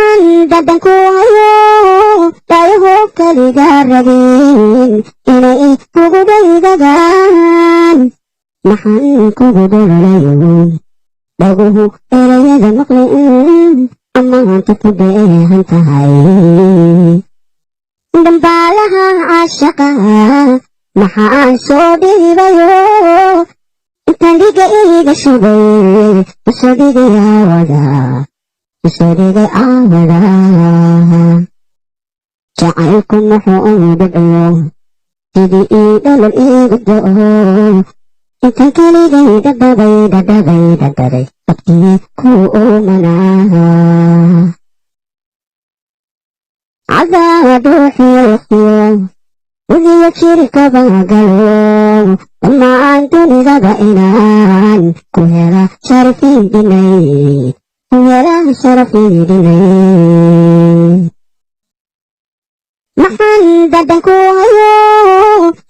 maxaan dhadhan ku hayo dhayaho keliga rabin inay kugu dhaydagaan maxaan kugu dhololayo dhaguhu erayada maqlin amaanta ku dheehan tahay dambaalaha caashaqa maxaan soo dhiibayo intaan dhiga iga shubay usoo dhigay aawada jacaylku muxuu dhibciyo sidii ii dholol iigu do'o intaan keligay dhadhabay abkii ku uumanaa cadaadu xiiqiyo wadiyo jirkaba galo dhammaan dunidaba inaan ku hela sharafiidinay maxaan dhadhan ku hayo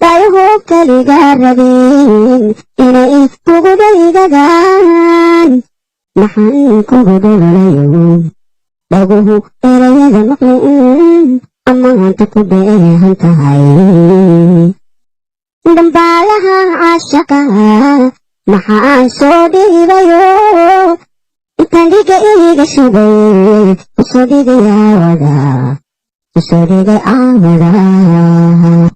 dhayaho keliga rabin inay kugu dhaydagaan maxaan kugu dhololayo dhaguhu erayada maqlin amaanta ku dheehan tahay dambaalaha caashaqa maxaan soo dhiibayo intaan dhiga iga shubay usoo dhigay aawada